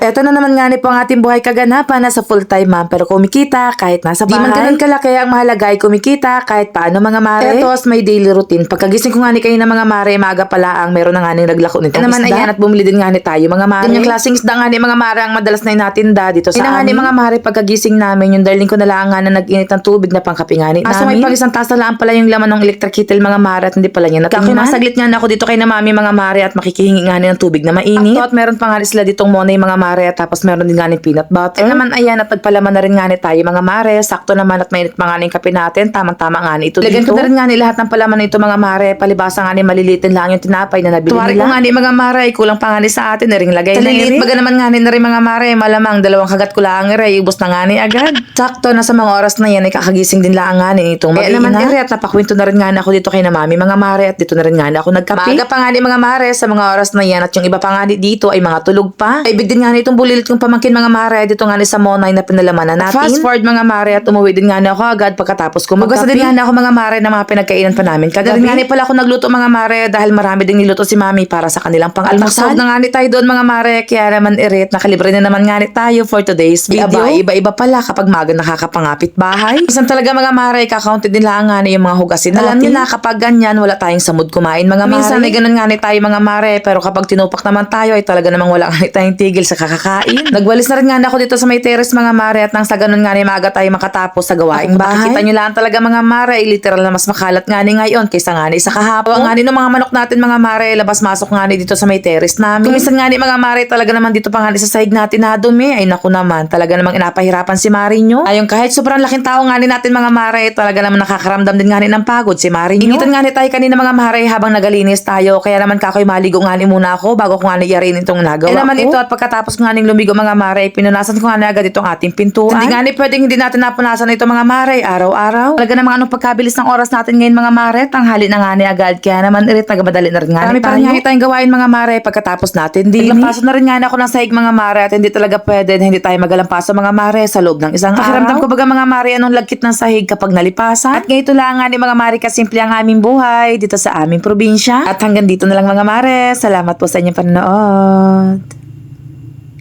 eto na naman nga po ang ating buhay kaganapan, nasa full-time ma'am pero kumikita kahit nasa bahay. Di man ganun kalaki, ang mahalaga ay kumikita kahit paano mga mare. Eto may daily routine. Pagkagising ko nga kayo ng mga mare, maaga pala ang meron na nga naglako nitong naman isda. Ayan at bumili din nga tayo mga mare. Ganyang klaseng isda nga mga mare ang madalas na inatinda dito sa amin. Mga mare pagkagising namin, yung darling ko na lang nga na nag-init ng tubig na pangkapingani namin. Kaso may pag isang tasa lang pala yung laman ng electric kettle mga mare at hindi pala niya natingnan. Masaglit nga na ako dito kay na mami mga mare at makikihingi nga ng tubig na mainit. At meron pa nga sila ditong monay mga mare at tapos meron din nga peanut butter. Naman ayan at nagpalaman na rin nga tayo mga mare. Sakto naman at mainit pa nga kape natin. Tamang-tama nga ito dito. Lagyan ko na rin nga lahat ng palaman na ito mga mare. Palibasa nga malilitin lang yung tinapay na nabili nila. Tuwari ko nga mga mare. Kulang pa nga sa atin na ring lagay na rin. Baga naman nga na rin mga mare. Malamang dalawang kagat ko lang ubos na nga agad. Sakto na sa mga oras na yan ay kakagising din lang nga itong mag-iina. Naman at napakwento na rin nga ako dito kay na mami mga mare at dito na rin nga ako nagkape. Maaga pa nga mga mare sa mga oras na yan at yung iba pa nga dito ay mga tulog pa. Ay big din nga itong bulilit kong pamangkin mga mare dito nga sa Monay na pinalamanan natin. Fast forward mga mare at umuwi din nga ako agad pagkatapos ko magkape. Magkasa din nga ako mga mare na mga pinagkainan pa namin kagabi. Nga pala ako nagluto mga mare dahil marami ding niluto si mami para sa kanilang pang-almusal. Na nga tayo doon mga mare kaya naman nakalibre na naman nga tayo for today's video. Iba-iba pala kapag maga nakakapangapit bahay. Isang talaga mga mare kakaunti din lang nga yung mga hugasin natin. Alam niyo na kapag ganyan wala tayong samod kumain mga mare. Minsan ay ganun nga tayo mga mare pero kapag tinupak naman tayo ay talaga namang wala nga tayong tigil sa kakakain. Nagwalis na rin nga ako dito sa may terrace mga mare at nang sa ganun nga maaga tayo makatapos sa gawaing bahay. Makikita nyo lang talaga mga mare literal na mas makalat nga ngayon kaysa nga sa kahapon. Nga ng mga manok natin mga mare labas-masok nga dito sa may terrace namin. Kuminsan nga mga mare talaga naman dito pa nga sa sahig natin na dumi ay naku naman talaga namang inapahirapan si Marinyo. Ayun kahit sobrang laking tao nga natin mga mare talaga naman nakakaramdam din nga ng pagod si Marinyo. Initan nga tayo kanina mga mare habang nagalinis tayo kaya naman kakoy maligo nga muna ako bago ko nga iarin itong nagawa naman ito at pagkatapos nga lumigo mga mare pinunasan ko nga agad itong ating pintuan. Hindi nga pwedeng hindi natin napunasan ito mga mare araw-araw. Talaga namang anong pagkabilis ng oras natin ngayon mga mare tanghali na nga agad kaya naman nagamadali na rin nga tayo. Marami pa rin tayong gawain mga mare pagkatapos natin din. Naglampasan na rin nga ako ng sahig mga mare at hindi talaga pwede na hindi tayo magalampasan mga mare sa loob ng isang pakiramdam ko baga mga mare anong lagkit ng sahig kapag nalipasan. At ganito lang nga mga mare kasimple ang aming buhay dito sa aming probinsya. At hanggang dito na lang mga mare. Salamat po sa inyong panonood.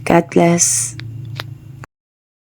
God bless.